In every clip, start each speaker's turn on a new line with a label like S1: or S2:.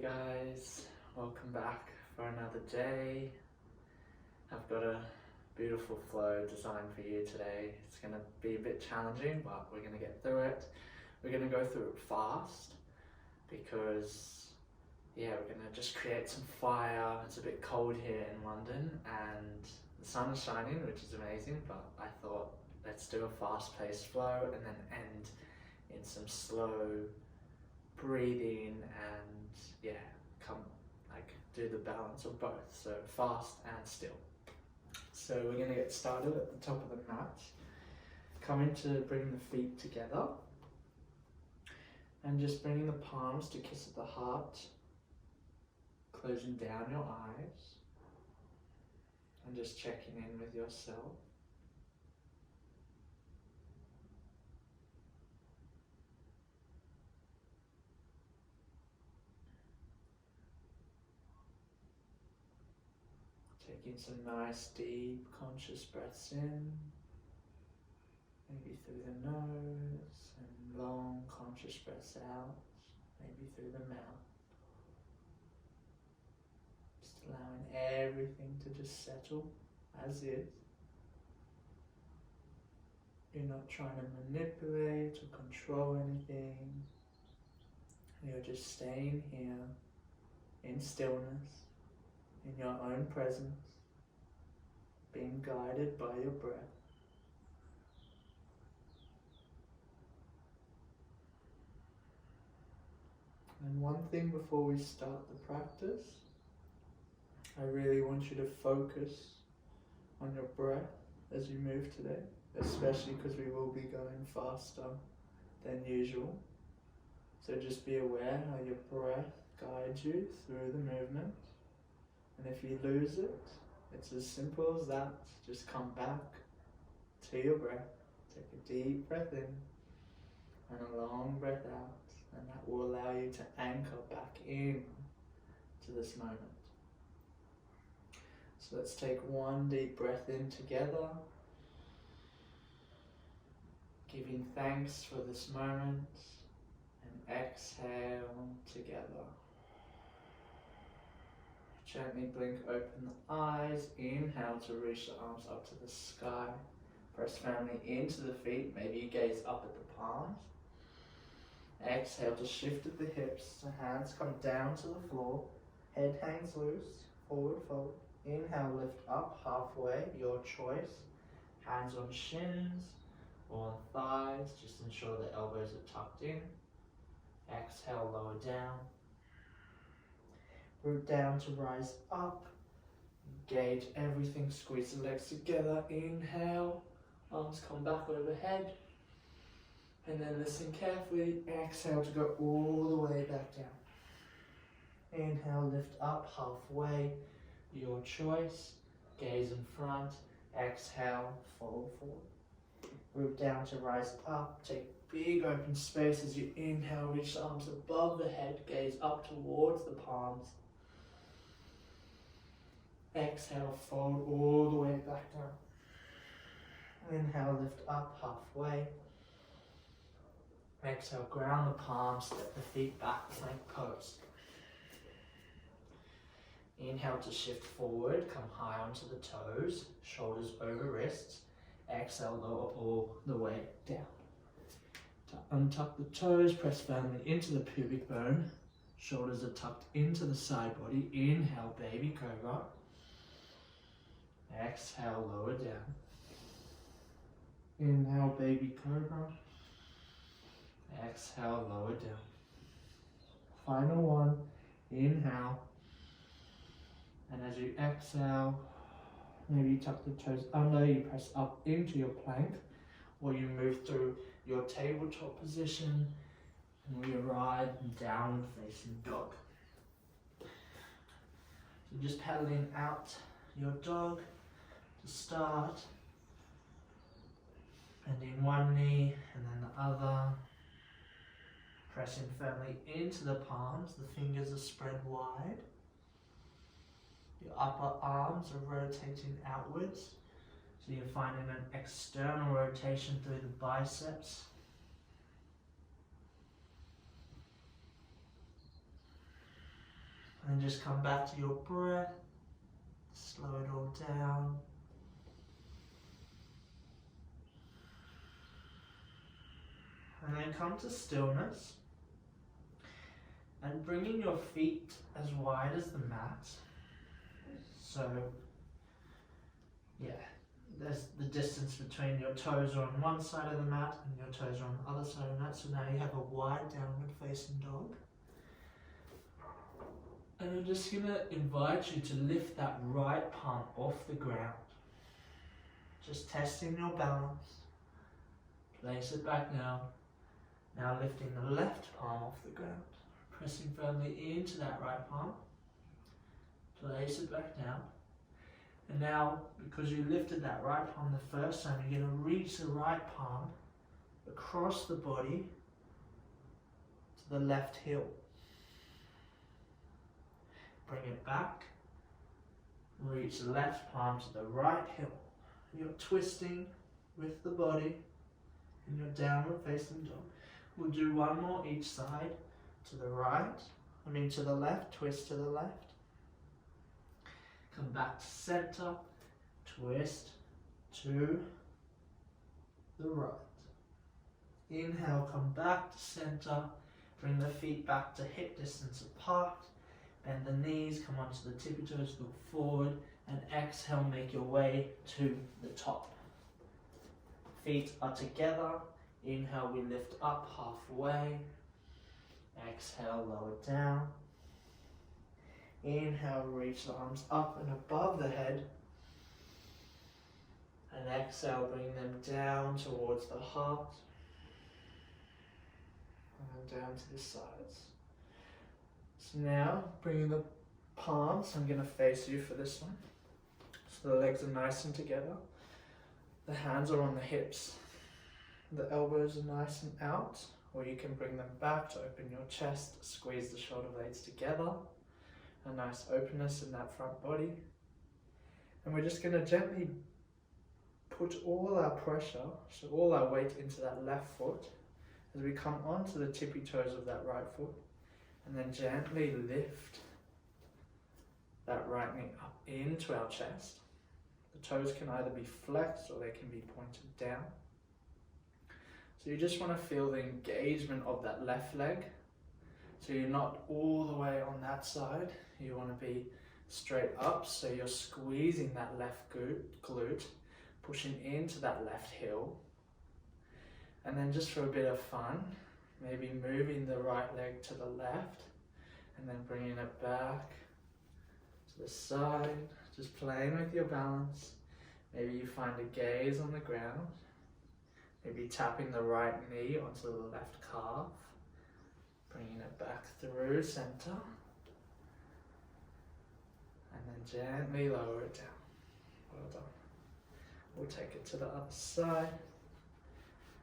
S1: guys, welcome back for another day. I've got a beautiful flow designed for you today. It's going to be a bit challenging, but we're going to get through it. We're going to go through it fast because we're going to just create some fire. It's a bit cold here in London and the sun is shining, which is amazing, but I thought let's do a fast-paced flow and then end in some slow breathing and do the balance of both, so fast and still. So we're going to get started at the top of the mat. Coming to bring the feet together and just bringing the palms to kiss at the heart, closing down your eyes and just checking in with yourself. Taking some nice deep conscious breaths in, maybe through the nose, and long conscious breaths out, maybe through the mouth. Just allowing everything to just settle as is. You're not trying to manipulate or control anything. You're just staying here in stillness, in your own presence, being guided by your breath. And one thing before we start the practice, I really want you to focus on your breath as you move today, especially because we will be going faster than usual. So just be aware how your breath guides you through the movement. And if you lose it, it's as simple as that. Just come back to your breath. Take a deep breath in and a long breath out. And that will allow you to anchor back in to this moment. So let's take one deep breath in together. Giving thanks for this moment. And exhale together. Gently blink open the eyes. Inhale to reach the arms up to the sky. Press firmly into the feet. Maybe you gaze up at the palms. Exhale to shift at the hips. The hands come down to the floor. Head hangs loose. Forward fold. Inhale, lift up halfway. Your choice. Hands on shins or on thighs. Just ensure the elbows are tucked in. Exhale, lower down. Root down to rise up. Engage everything, squeeze the legs together. Inhale, arms come back overhead. And then listen carefully. Exhale to go all the way back down. Inhale, lift up halfway. Your choice. Gaze in front. Exhale, fold forward. Root down to rise up. Take big open space as you inhale. Reach the arms above the head. Gaze up towards the palms. Exhale, fold all the way back down. Inhale, lift up halfway. Exhale, ground the palms, step the feet back, plank pose. Inhale to shift forward, come high onto the toes, shoulders over wrists. Exhale, lower all the way down. To untuck the toes, press firmly into the pubic bone. Shoulders are tucked into the side body. Inhale, baby cobra. Exhale, lower down. Inhale, baby cobra. Exhale, lower down. Final one. Inhale. And as you exhale, maybe you tuck the toes under, you press up into your plank, or you move through your tabletop position, and we arrive in downward facing dog. So just paddling out your dog to start, bending one knee and then the other, pressing firmly into the palms, the fingers are spread wide, your upper arms are rotating outwards, so you're finding an external rotation through the biceps. then just come back to your breath. Slow it all down. And then come to stillness. And bringing your feet as wide as the mat. So, yeah, there's the distance between your toes are on one side of the mat and your toes are on the other side of the mat. So now you have a wide downward facing dog. And I'm just going to invite you to lift that right palm off the ground. Just testing your balance. Place it back down. Now lifting the left palm off the ground. Pressing firmly into that right palm. Place it back down. And now, because you lifted that right palm the first time, you're going to reach the right palm across the body to the left heel. Bring it back. Reach the left palm to the right heel. You're twisting with the body in your downward facing dog. We'll do one more each side. To the right, to the left, twist to the left. Come back to center, twist to the right. Inhale, come back to center, bring the feet back to hip distance apart, bend the knees, come onto the tippy toes, look forward, and exhale, make your way to the top. Feet are together, inhale, we lift up halfway. Exhale, lower down. Inhale, reach the arms up and above the head. And exhale, bring them down towards the heart. And down to the sides. So now, bringing the palms, I'm going to face you for this one. So the legs are nice and together. The hands are on the hips. The elbows are nice and out. Or you can bring them back to open your chest, squeeze the shoulder blades together. A nice openness in that front body. And we're just going to gently put all our pressure, so all our weight into that left foot as we come onto the tippy toes of that right foot. And then gently lift that right knee up into our chest. The toes can either be flexed or they can be pointed down. So you just want to feel the engagement of that left leg. So you're not all the way on that side. You want to be straight up. So you're squeezing that left glute, pushing into that left heel. And then just for a bit of fun, maybe moving the right leg to the left and then bringing it back to the side. Just playing with your balance. Maybe you find a gaze on the ground. Maybe tapping the right knee onto the left calf, bringing it back through center, and then gently lower it down. Well done. We'll take it to the other side.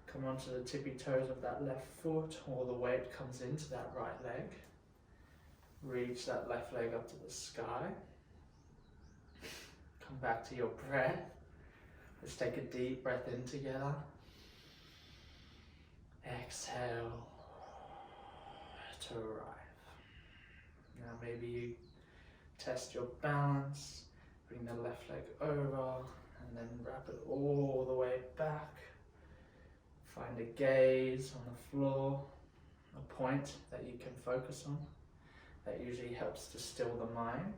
S1: Come onto the tippy toes of that left foot, all the weight comes into that right leg. Reach that left leg up to the sky. Come back to your breath. Let's take a deep breath in together. Exhale to arrive. Now maybe you test your balance, bring the left leg over and then wrap it all the way back. Find a gaze on the floor, a point that you can focus on. That usually helps to still the mind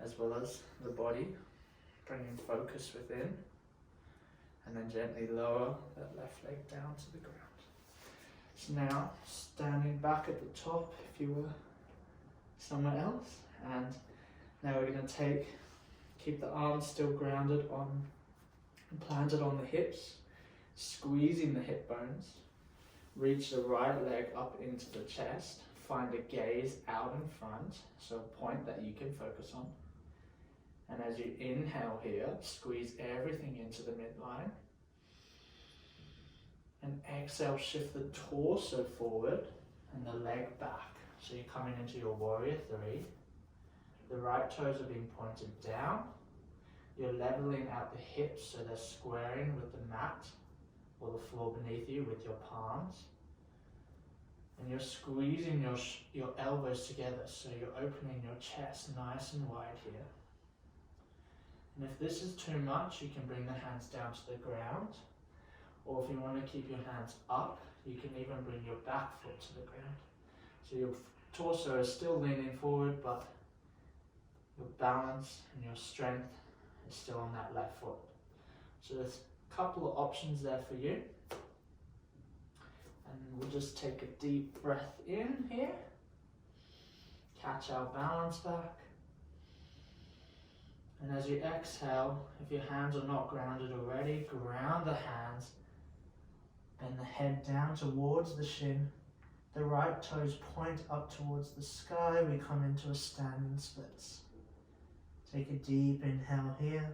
S1: as well as the body, bringing focus within. And then gently lower that left leg down to the ground. So now, standing back at the top if you were somewhere else. And now we're going to keep the arms still grounded planted on the hips, squeezing the hip bones. Reach the right leg up into the chest. Find a gaze out in front, so a point that you can focus on. And as you inhale here, squeeze everything into the midline. And exhale, shift the torso forward and the leg back. So you're coming into your warrior three. The right toes are being pointed down. You're leveling out the hips so they're squaring with the mat or the floor beneath you with your palms. And you're squeezing your elbows together, so you're opening your chest nice and wide here. And if this is too much, you can bring the hands down to the ground. Or if you want to keep your hands up, you can even bring your back foot to the ground. So your torso is still leaning forward, but your balance and your strength is still on that left foot. So there's a couple of options there for you. And we'll just take a deep breath in here. Catch our balance back. And as you exhale, if your hands are not grounded already, ground the hands. Bend the head down towards the shin. The right toes point up towards the sky. We come into a standing splits. Take a deep inhale here.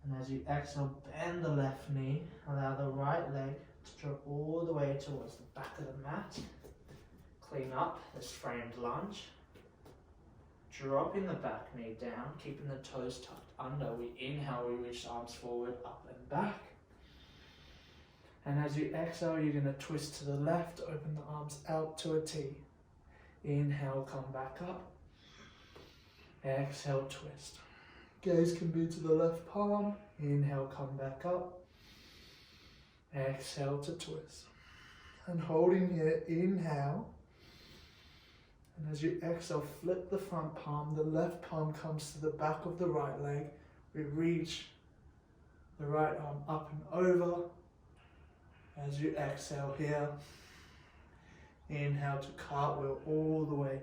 S1: And as you exhale, bend the left knee. Allow the right leg to drop all the way towards the back of the mat. Clean up this framed lunge. Dropping the back knee down, keeping the toes tucked under. We inhale, we reach the arms forward, up and back. And as you exhale, you're going to twist to the left, open the arms out to a T. Inhale, come back up. Exhale, twist. Gaze can be to the left palm. Inhale, come back up. Exhale to twist. And holding here, inhale. And as you exhale, flip the front palm. The left palm comes to the back of the right leg. We reach the right arm up and over. As you exhale here, inhale to cartwheel all the way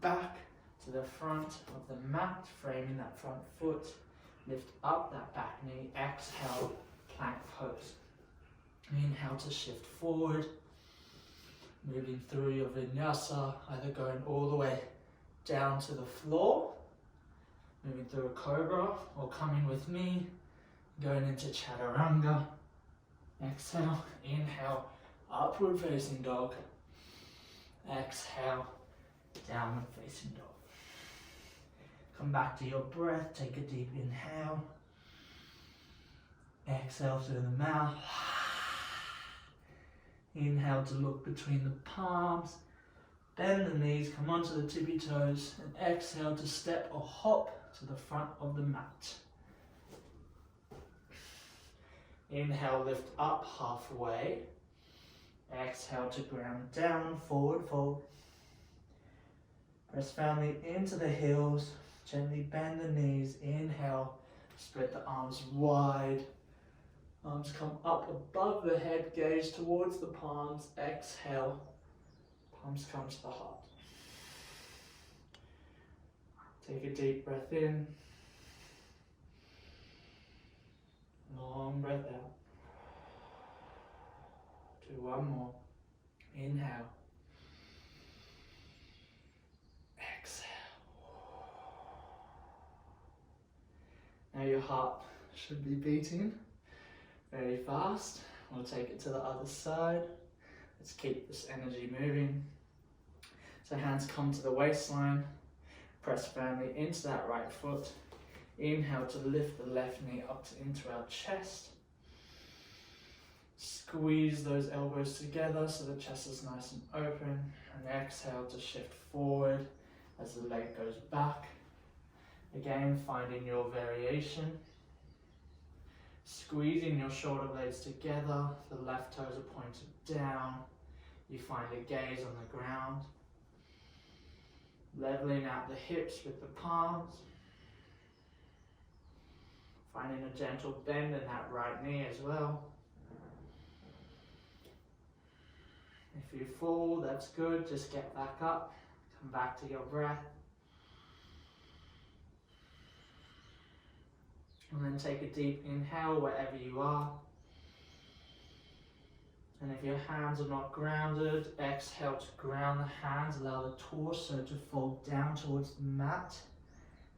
S1: back to the front of the mat, framing that front foot. Lift up that back knee. Exhale, plank pose. Inhale to shift forward. Moving through your vinyasa, either going all the way down to the floor, moving through a cobra, or coming with me, going into chaturanga. Exhale, inhale, upward facing dog. Exhale, downward facing dog. Come back to your breath, take a deep inhale. Exhale through the mouth. Inhale to look between the palms, bend the knees, come onto the tippy toes, and exhale to step or hop to the front of the mat. Inhale, lift up halfway. Exhale to ground down, forward fold. Press firmly into the heels, gently bend the knees. Inhale, spread the arms wide. Arms come up above the head, gaze towards the palms. Exhale, palms come to the heart. Take a deep breath in. Long breath out. Do one more. Inhale. Exhale. Now your heart should be beating very fast. We'll take it to the other side. Let's keep this energy moving. So hands come to the waistline. Press firmly into that right foot. Inhale to lift the left knee up into our chest. Squeeze those elbows together so the chest is nice and open. And exhale to shift forward as the leg goes back. Again, finding your variation. Squeezing your shoulder blades together, the left toes are pointed down. You find a gaze on the ground. Leveling out the hips with the palms. Finding a gentle bend in that right knee as well. If you fall, that's good. Just get back up. Come back to your breath. And then take a deep inhale wherever you are. And if your hands are not grounded, exhale to ground the hands. Allow the torso to fold down towards the mat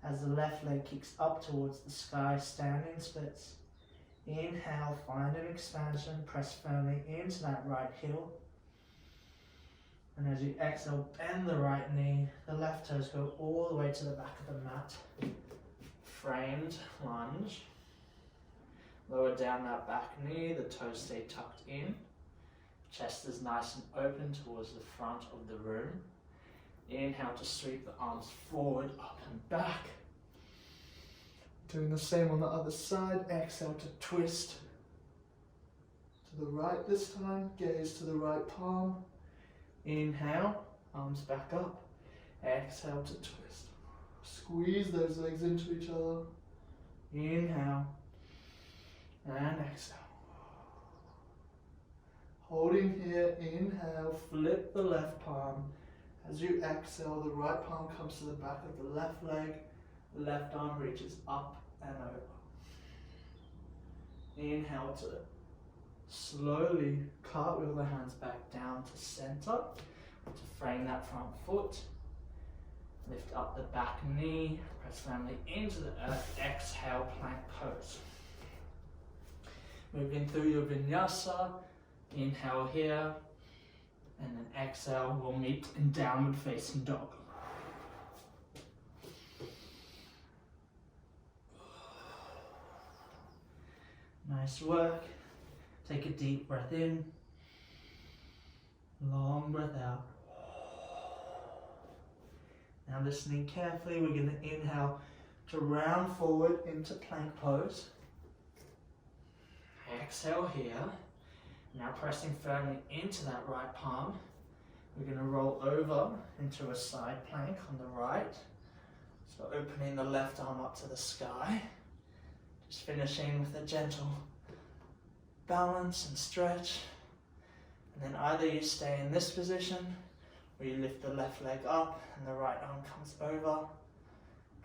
S1: as the left leg kicks up towards the sky, standing splits. Inhale, find an expansion, press firmly into that right heel. And as you exhale, bend the right knee, the left toes go all the way to the back of the mat. Framed lunge. Lower down that back knee, the toes stay tucked in.
S2: Chest is nice and open towards the front of the room. Inhale to sweep the arms forward, up and back. Doing the same on the other side. Exhale to twist to the right this time. Gaze to the right palm. Inhale, arms back up. Exhale to twist. Squeeze those legs into each other. Inhale and exhale. Holding here, inhale, flip the left palm. As you exhale, the right palm comes to the back of the left leg. The left arm reaches up and over. Inhale to slowly cartwheel the hands back down to center to frame that front foot. Lift up the back knee, press firmly into the earth. Exhale, plank pose. Moving through your vinyasa. Inhale here, and then exhale, we'll meet in downward facing dog. Nice work. Take a deep breath in, long breath out. Now listening carefully, we're going to inhale to round forward into plank pose. Exhale here. Now pressing firmly into that right palm, we're going to roll over into a side plank on the right. So opening the left arm up to the sky. Just finishing with a gentle balance and stretch. And then either you stay in this position, or you lift the left leg up and the right arm comes over.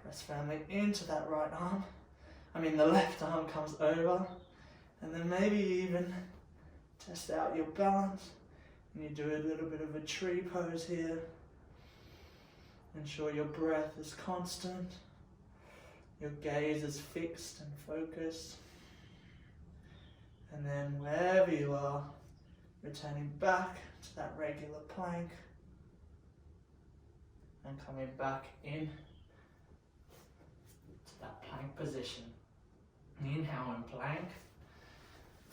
S2: Press firmly into that right arm. The left arm comes over. And then maybe you even test out your balance, and you do a little bit of a tree pose here. Ensure your breath is constant, your gaze is fixed and focused. And then wherever you are, returning back to that regular plank and coming back in to that plank position. Inhale in plank.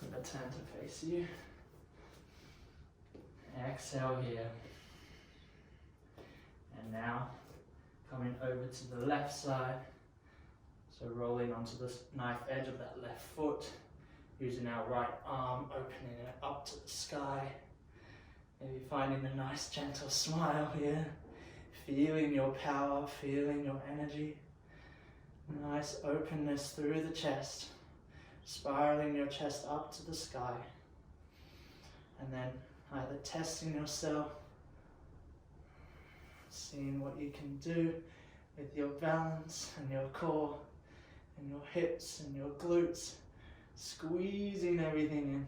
S2: I'm going to turn to face you. Exhale here. And now coming over to the left side. So rolling onto the knife edge of that left foot. Using our right arm, opening it up to the sky. Maybe finding a nice gentle smile here. Feeling your power, feeling your energy. Nice openness through the chest. Spiraling your chest up to the sky. And then either testing yourself, seeing what you can do with your balance and your core and your hips and your glutes, squeezing everything in.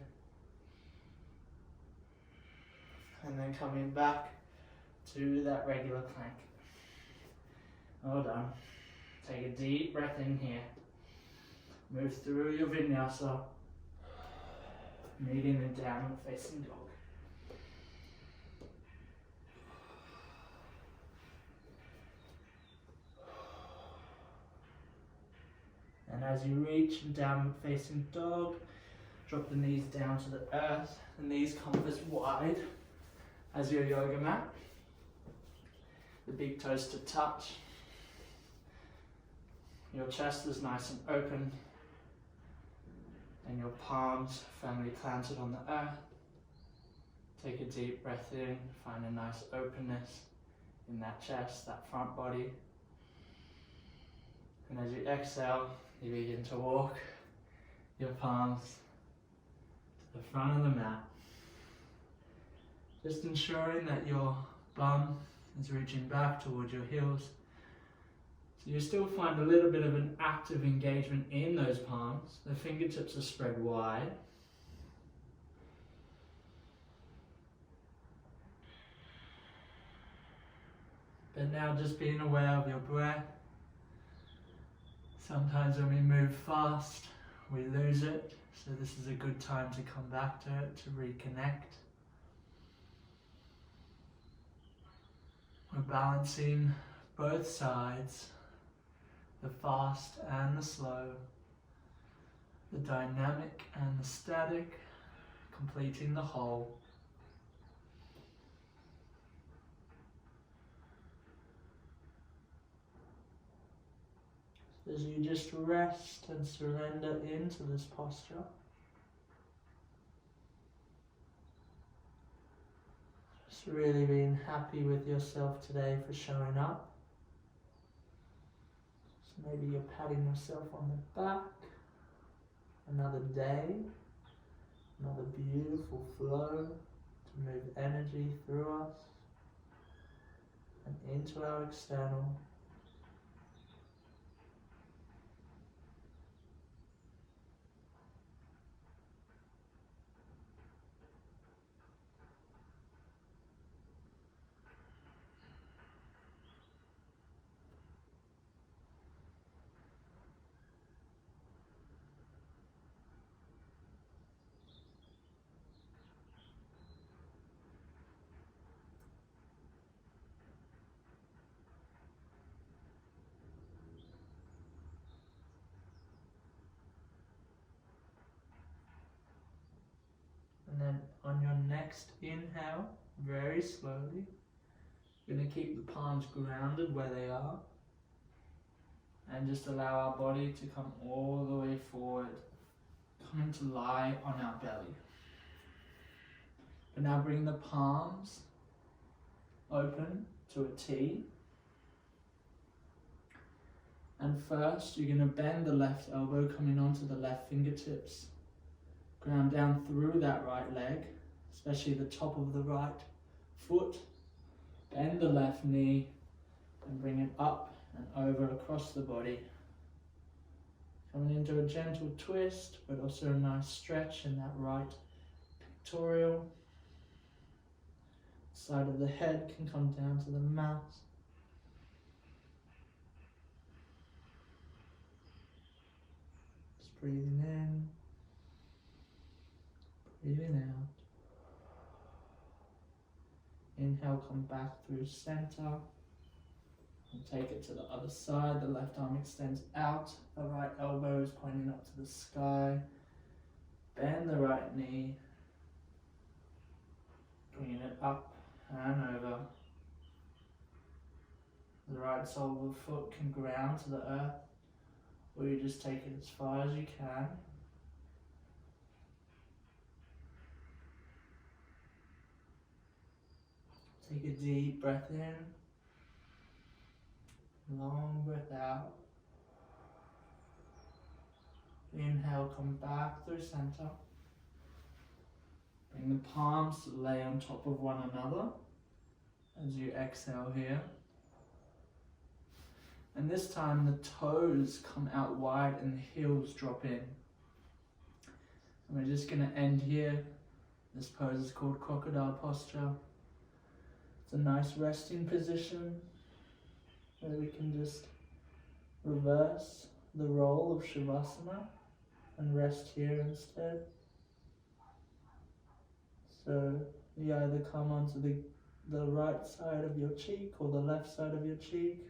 S2: And then coming back to that regular plank. Well done. Take a deep breath in here. Move through your vinyasa, meeting in downward facing dog. And as you reach in downward facing dog, drop the knees down to the earth. The knees come as wide as your yoga mat. The big toes to touch. Your chest is nice and open. And your palms firmly planted on the earth. Take a deep breath in, find a nice openness in that chest, that front body. And as you exhale, you begin to walk your palms to the front of the mat. Just ensuring that your bum is reaching back towards your heels. So you still find a little bit of an active engagement in those palms. The fingertips are spread wide. But now just being aware of your breath. Sometimes when we move fast, we lose it. So this is a good time to come back to it, to reconnect. We're balancing both sides. The fast and the slow, the dynamic and the static, completing the whole. as you just rest and surrender into this posture. Just really being happy with yourself today for showing up. So maybe you're patting yourself on the back. Another day, another beautiful flow to move energy through us and into our external. And then on your next inhale, very slowly, you're going to keep the palms grounded where they are and just allow our body to come all the way forward, coming to lie on our belly. But now bring the palms open to a T. And first, you're going to bend the left elbow coming onto the left fingertips. Ground down through that right leg, especially the top of the right foot. Bend the left knee and bring it up and over across the body. Coming into a gentle twist, but also a nice stretch in that right pectoral. Side of the head can come down to the mat. Just breathing in. Breathing out. Inhale, come back through center. And take it to the other side. The left arm extends out. The right elbow is pointing up to the sky. Bend the right knee. Bringing it up and over. The right sole of the foot can ground to the earth, or you just take it as far as you can. Take a deep breath in, long breath out. Inhale, come back through center. Bring the palms to lay on top of one another as you exhale here. And this time the toes come out wide and the heels drop in. And we're just going to end here. This pose is called crocodile posture. It's a nice resting position where we can just reverse the role of Shavasana and rest here instead. So you either come onto the right side of your cheek or the left side of your cheek.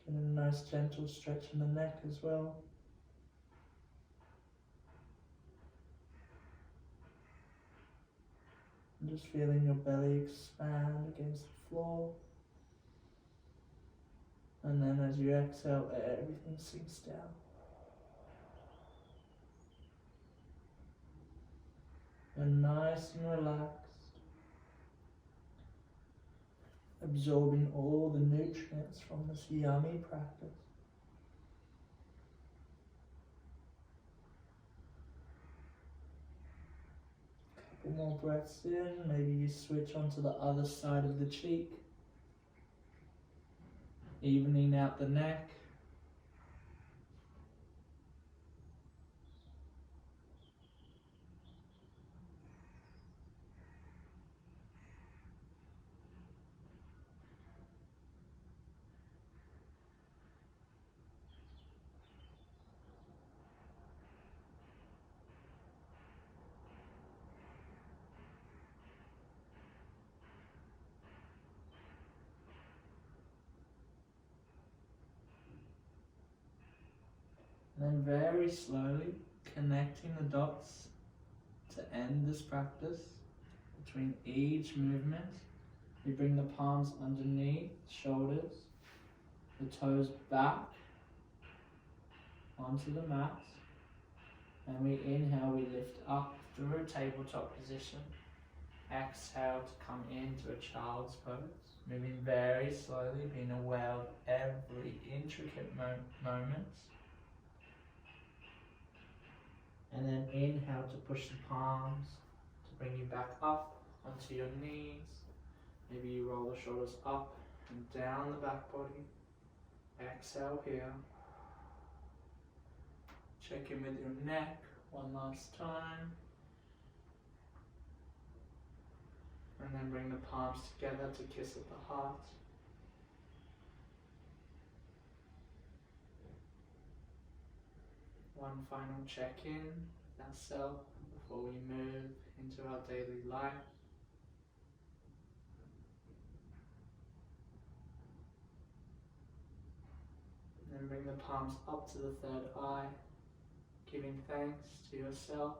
S2: And a nice gentle stretch in the neck as well. And just feeling your belly expand against the floor. And then as you exhale, everything sinks down. And nice and relaxed. Absorbing all the nutrients from this yummy practice. Couple more breaths in, maybe you switch onto the other side of the cheek, evening out the neck. And then very slowly connecting the dots to end this practice. Between each movement, we bring the palms underneath, shoulders, the toes back, onto the mat. And we inhale, we lift up through a tabletop position. Exhale to come into a child's pose. Moving very slowly, being aware of every intricate moment. And then inhale to push the palms to bring you back up onto your knees. Maybe you roll the shoulders up and down the back body. Exhale here. Check in with your neck one last time. And then bring the palms together to kiss at the heart. One final check-in with ourselves before we move into our daily life. And then bring the palms up to the third eye, giving thanks to yourself,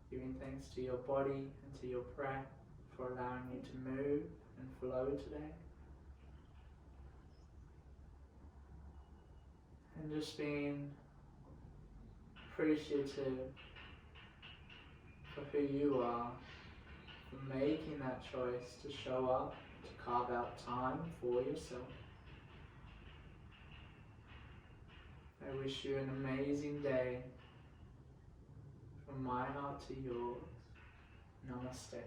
S2: giving thanks to your body and to your breath for allowing you to move and flow today. And just being appreciative for who you are, for making that choice to show up, to carve out time for yourself. I wish you an amazing day. From my heart to yours. Namaste.